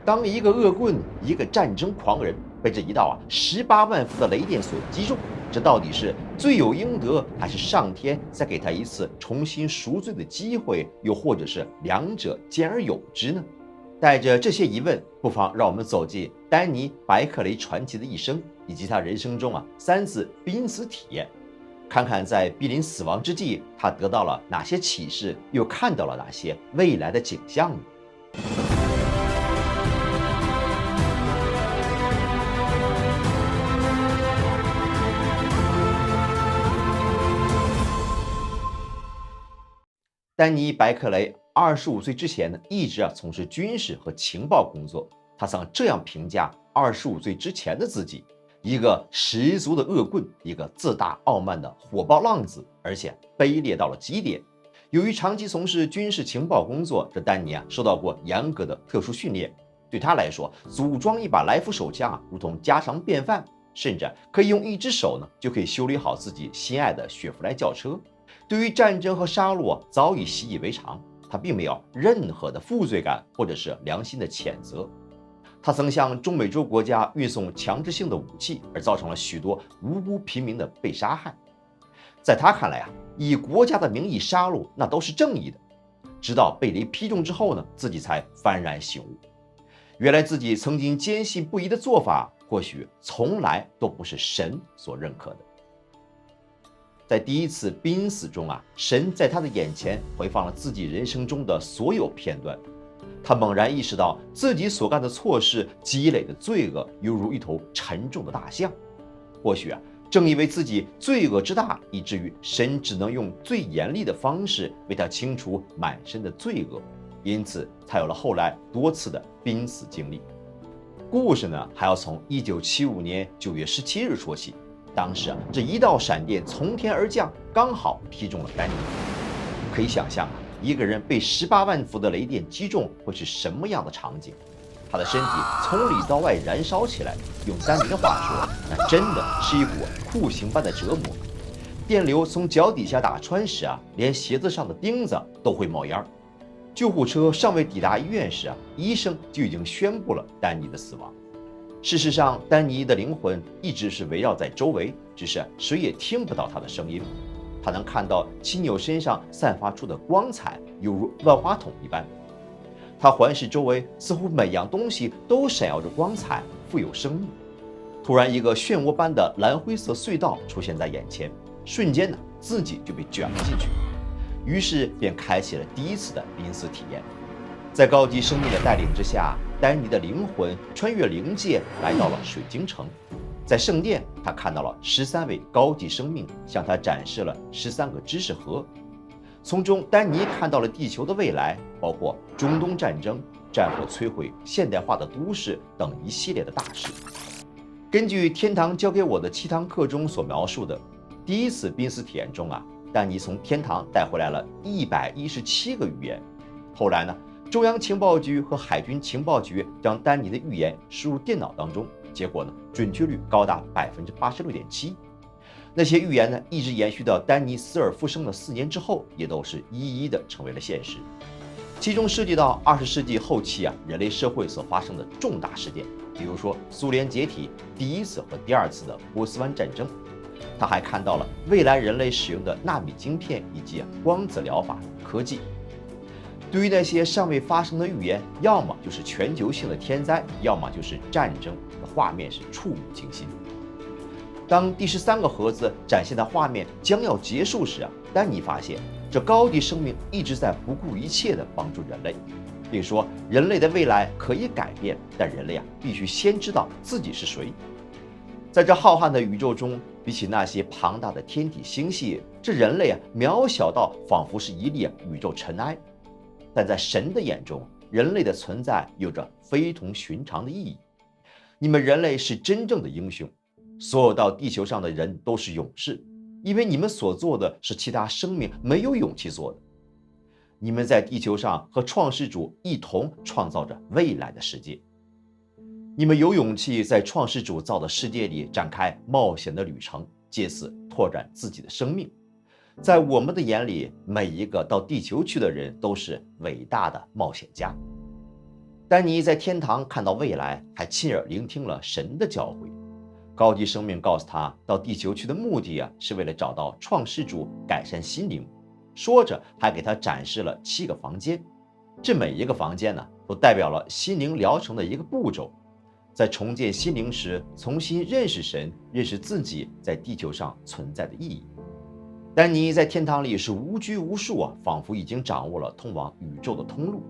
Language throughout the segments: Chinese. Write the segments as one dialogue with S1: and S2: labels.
S1: 当一个恶棍，一个战争狂人被这一道18万伏的雷电所击中，这到底是罪有应得，还是上天再给他一次重新赎罪的机会，又或者是两者兼而有之呢？带着这些疑问，不妨让我们走进丹尼·白克雷传奇的一生，以及他人生中3次濒死体验，看看在濒临死亡之际，他得到了哪些启示，又看到了哪些未来的景象呢？丹尼·白克雷25岁之前呢，一直从事军事和情报工作。他曾这样评价25岁之前的自己：一个十足的恶棍，一个自大傲慢的火爆浪子，而且卑劣到了极点。由于长期从事军事情报工作，这丹尼受到过严格的特殊训练。对他来说，组装一把来福手枪如同家常便饭，甚至可以用一只手呢就可以修理好自己心爱的雪佛兰轿车。对于战争和杀戮早已习以为常，他并没有任何的负罪感或者是良心的谴责。他曾向中美洲国家运送强制性的武器，而造成了许多无辜平民的被杀害。在他看来以国家的名义杀戮那都是正义的。直到被雷劈中之后呢，自己才幡然醒悟，原来自己曾经坚信不疑的做法，或许从来都不是神所认可的。在第一次濒死中神在他的眼前回放了自己人生中的所有片段。他猛然意识到自己所干的错事积累的罪恶犹如一头沉重的大象。或许正因为自己罪恶之大，以至于神只能用最严厉的方式为他清除满身的罪恶，因此才有了后来多次的濒死经历。故事呢，还要从1975年9月17日说起。当时这一道闪电从天而降，刚好劈中了丹尼。可以想象一个人被18万伏的雷电击中会是什么样的场景。他的身体从里到外燃烧起来，用丹尼的话说，那真的是一股酷刑般的折磨。电流从脚底下打穿时连鞋子上的钉子都会冒烟。救护车尚未抵达医院时医生就已经宣布了丹尼的死亡。事实上，丹尼的灵魂一直是围绕在周围，只是谁也听不到他的声音。他能看到亲友身上散发出的光彩，犹如万花筒一般。他环视周围，似乎每样东西都闪耀着光彩，富有生命。突然，一个漩涡般的蓝灰色隧道出现在眼前，瞬间自己就被卷了进去。于是便开启了第一次的濒死体验。在高级生命的带领之下，丹尼的灵魂穿越灵界来到了水晶城。在圣殿，他看到了13位高级生命向他展示了13个知识盒，从中丹尼看到了地球的未来，包括中东战争、战火摧毁现代化的都市等一系列的大事。根据天堂教给我的7堂课中所描述的，第一次濒死体验中丹尼从天堂带回来了117个预言。后来呢，中央情报局和海军情报局将丹尼的预言输入电脑当中，结果呢，准确率高达86.7%。那些预言呢，一直延续到丹尼死而复生的4年之后，也都是一一的成为了现实。其中涉及到20世纪后期人类社会所发生的重大事件，比如说苏联解体、第一次和第二次的波斯湾战争。他还看到了未来人类使用的纳米晶片以及光子疗法科技。对于那些尚未发生的预言，要么就是全球性的天灾，要么就是战争的画面是触目惊心。当第13个盒子展现的画面将要结束时丹尼发现这高级生命一直在不顾一切地帮助人类，并说人类的未来可以改变，但人类必须先知道自己是谁。在这浩瀚的宇宙中，比起那些庞大的天体星系，这人类渺小到仿佛是一粒宇宙尘埃。但在神的眼中，人类的存在有着非同寻常的意义。你们人类是真正的英雄，所有到地球上的人都是勇士，因为你们所做的是其他生命没有勇气做的。你们在地球上和创世主一同创造着未来的世界。你们有勇气在创世主造的世界里展开冒险的旅程，借此拓展自己的生命。在我们的眼里，每一个到地球去的人都是伟大的冒险家。丹尼在天堂看到未来，还亲耳聆听了神的教诲。高级生命告诉他，到地球去的目的是为了找到创世主，改善心灵。说着，还给他展示了7个房间，这每一个房间都代表了心灵疗程的一个步骤。在重建心灵时，重新认识神，认识自己在地球上存在的意义。丹尼在天堂里是无拘无束仿佛已经掌握了通往宇宙的通路。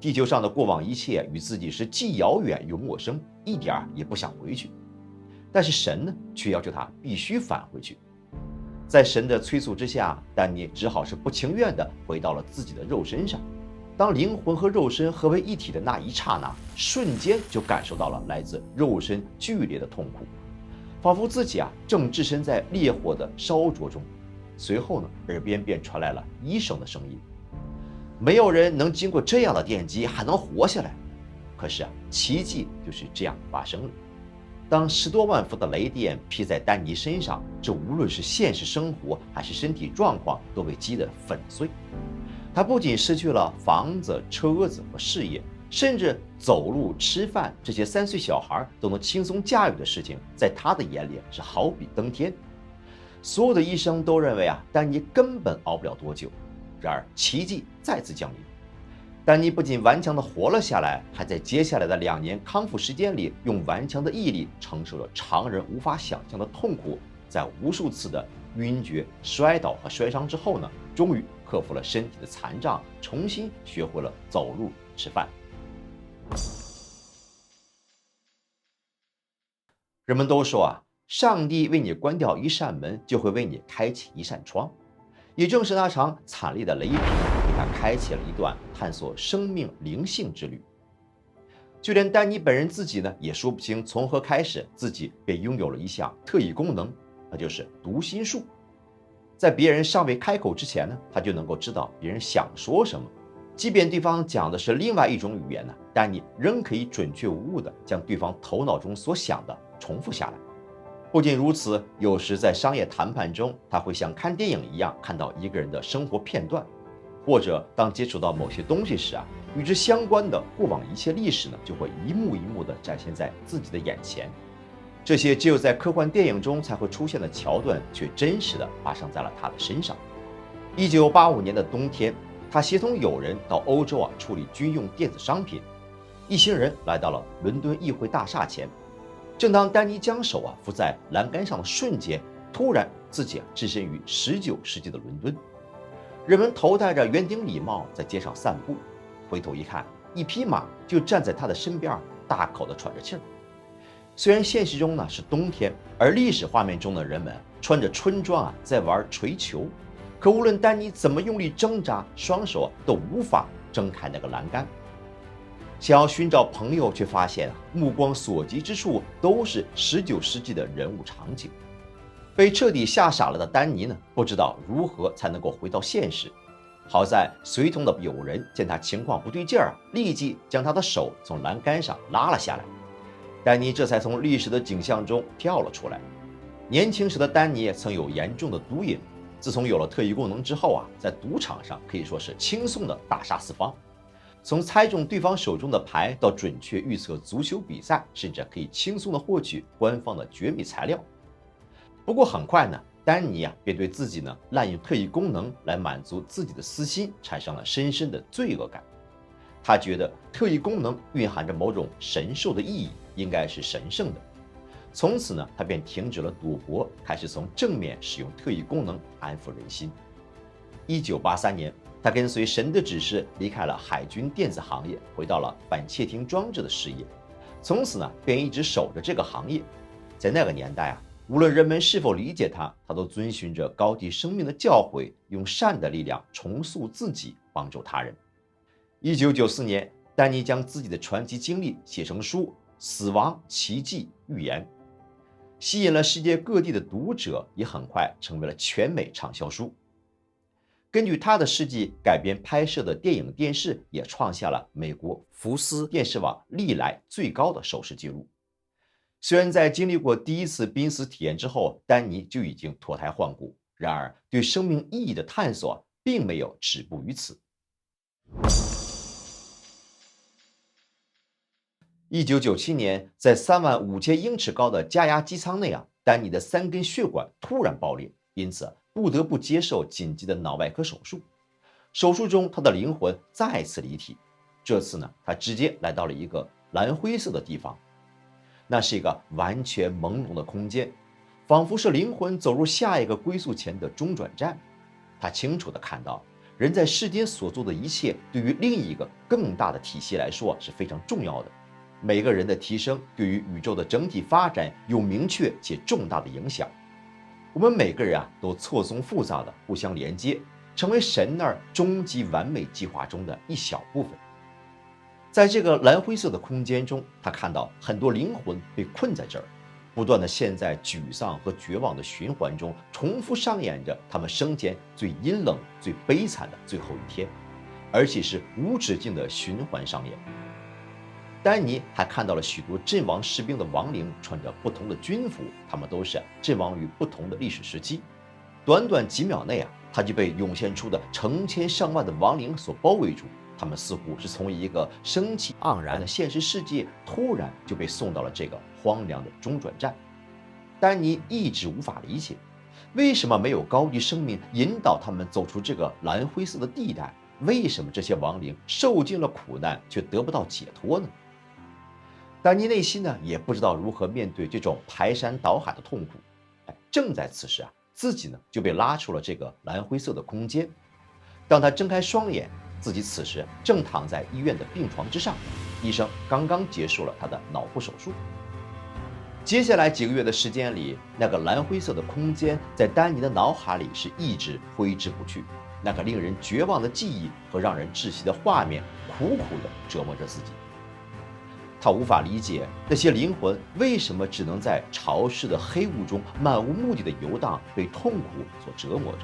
S1: 地球上的过往一切与自己是既遥远又陌生，一点也不想回去。但是神呢，却要求他必须返回去。在神的催促之下，丹尼只好是不情愿地回到了自己的肉身上。当灵魂和肉身合为一体的那一刹那，瞬间就感受到了来自肉身剧烈的痛苦，仿佛自己正置身在烈火的烧灼中。随后呢，耳边便传来了医生的声音：没有人能经过这样的电击还能活下来。可是奇迹就是这样发生了。当10多万伏的雷电劈在丹尼身上，这无论是现实生活还是身体状况都被击得粉碎。他不仅失去了房子、车子和事业，甚至走路、吃饭这些3岁小孩都能轻松驾驭的事情，在他的眼里是好比登天。所有的医生都认为丹尼根本熬不了多久。然而奇迹再次降临，丹尼不仅顽强地活了下来，还在接下来的2年康复时间里，用顽强的毅力承受了常人无法想象的痛苦。在无数次的晕厥、摔倒和摔伤之后呢，终于克服了身体的残障，重新学会了走路、吃饭。人们都说上帝为你关掉一扇门，就会为你开启一扇窗。也正是那场惨烈的雷劈，给他开启了一段探索生命灵性之旅。就连丹尼本人自己呢，也说不清从何开始，自己便拥有了一项特异功能，那就是读心术。在别人尚未开口之前呢，他就能够知道别人想说什么，即便对方讲的是另外一种语言呢，丹尼仍可以准确无误地将对方头脑中所想的重复下来。不仅如此，有时在商业谈判中，他会像看电影一样看到一个人的生活片段，或者当接触到某些东西时与之相关的过往一切历史呢，就会一幕一幕地展现在自己的眼前。这些只有在科幻电影中才会出现的桥段，却真实地发生在了他的身上。1985年的冬天，他协同友人到欧洲处理军用电子商品。一行人来到了伦敦议会大厦前。正当丹尼将手扶在栏杆上的瞬间，突然自己置身于19世纪的伦敦。人们头戴着圆顶礼帽在街上散步，回头一看，一匹马就站在他的身边，大口地喘着气儿。虽然现实中呢是冬天，而历史画面中的人们穿着春装在玩锤球，可无论丹尼怎么用力挣扎，双手都无法挣开那个栏杆。想要寻找朋友，却发现目光所及之处都是19世纪的人物场景。被彻底吓傻了的丹尼呢，不知道如何才能够回到现实。好在随同的友人见他情况不对劲儿，立即将他的手从栏杆上拉了下来。丹尼这才从历史的景象中跳了出来。年轻时的丹尼曾有严重的毒瘾，自从有了特异功能之后在赌场上可以说是轻松的大杀四方。从猜中对方手中的牌到准确预测足球比赛，甚至可以轻松地获取官方的绝密材料。不过很快呢，丹尼便对自己滥用特异功能来满足自己的私心产生了深深的罪恶感。他觉得特异功能蕴含着某种神兽的意义，应该是神圣的。从此呢，他便停止了赌博，开始从正面使用特异功能安抚人心。1983年。他跟随神的指示离开了海军电子行业，回到了反窃听装置的事业。从此呢，便一直守着这个行业。在那个年代无论人们是否理解他，他都遵循着高级生命的教诲，用善的力量重塑自己，帮助他人。1994年，丹尼将自己的传奇经历写成书《死亡奇迹预言》，吸引了世界各地的读者，也很快成为了全美畅销书。根据他的事迹改编拍摄的电影电视也创下了美国福斯电视网历来最高的收视记录。虽然在经历过第一次濒死体验之后，丹尼就已经脱胎换骨，然而对生命意义的探索并没有止步于此。1997年，在35000英尺高的加压机舱内丹尼的3根血管突然爆裂，因此不得不接受紧急的脑外科手术。手术中，他的灵魂再次离体，这次呢，他直接来到了一个蓝灰色的地方，那是一个完全朦胧的空间，仿佛是灵魂走入下一个归宿前的中转站。他清楚地看到，人在世间所做的一切，对于另一个更大的体系来说是非常重要的。每个人的提升对于宇宙的整体发展有明确且重大的影响。我们每个人都错综复杂的互相连接，成为神那儿终极完美计划中的一小部分。在这个蓝灰色的空间中，他看到很多灵魂被困在这儿，不断的陷在沮丧和绝望的循环中，重复上演着他们生前最阴冷、最悲惨的最后一天，而且是无止境的循环上演。丹尼还看到了许多阵亡士兵的亡灵，穿着不同的军服，他们都是阵亡于不同的历史时期。短短几秒内他就被涌现出的成千上万的亡灵所包围住，他们似乎是从一个生气盎然的现实世界，突然就被送到了这个荒凉的中转站。丹尼一直无法理解，为什么没有高级生命引导他们走出这个蓝灰色的地带？为什么这些亡灵受尽了苦难却得不到解脱呢？丹尼内心也不知道如何面对这种排山倒海的痛苦。正在此时自己就被拉出了这个蓝灰色的空间。当他睁开双眼，自己此时正躺在医院的病床之上，医生刚刚结束了他的脑部手术。接下来几个月的时间里，那个蓝灰色的空间在丹尼的脑海里是一直挥之不去。那个令人绝望的记忆和让人窒息的画面，苦苦地折磨着自己。他无法理解那些灵魂为什么只能在潮湿的黑雾中漫无目的的游荡，被痛苦所折磨着。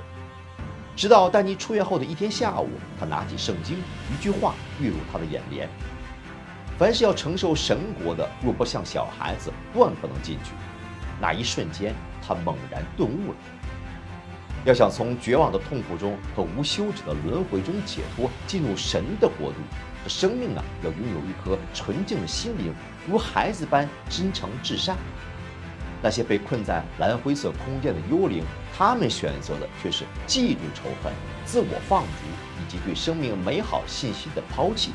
S1: 直到丹尼出院后的一天下午，他拿起圣经，一句话跃入他的眼帘：凡是要承受神国的，若不像小孩子，断不能进去。那一瞬间，他猛然顿悟了。要想从绝望的痛苦中和无休止的轮回中解脱，进入神的国度，这生命要拥有一颗纯净的心灵，如孩子般真诚至善。那些被困在蓝灰色空间的幽灵，他们选择的却是嫉妒、仇恨、自我放逐以及对生命美好信息的抛弃。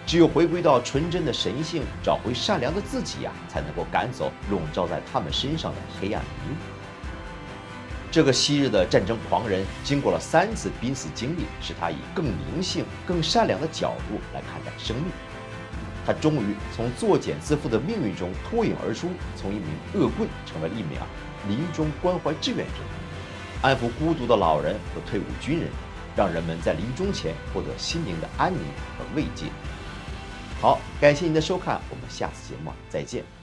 S1: 只有回归到纯真的神性，找回善良的自己才能够赶走笼罩在他们身上的黑暗迷雾。这个昔日的战争狂人，经过了3次濒死经历，使他以更灵性、更善良的角度来看待生命。他终于从作茧自缚的命运中脱颖而出，从一名恶棍成为了一名临终关怀志愿者，安抚孤独的老人和退伍军人，让人们在临终前获得心灵的安宁和慰藉。好，感谢您的收看，我们下次节目再见。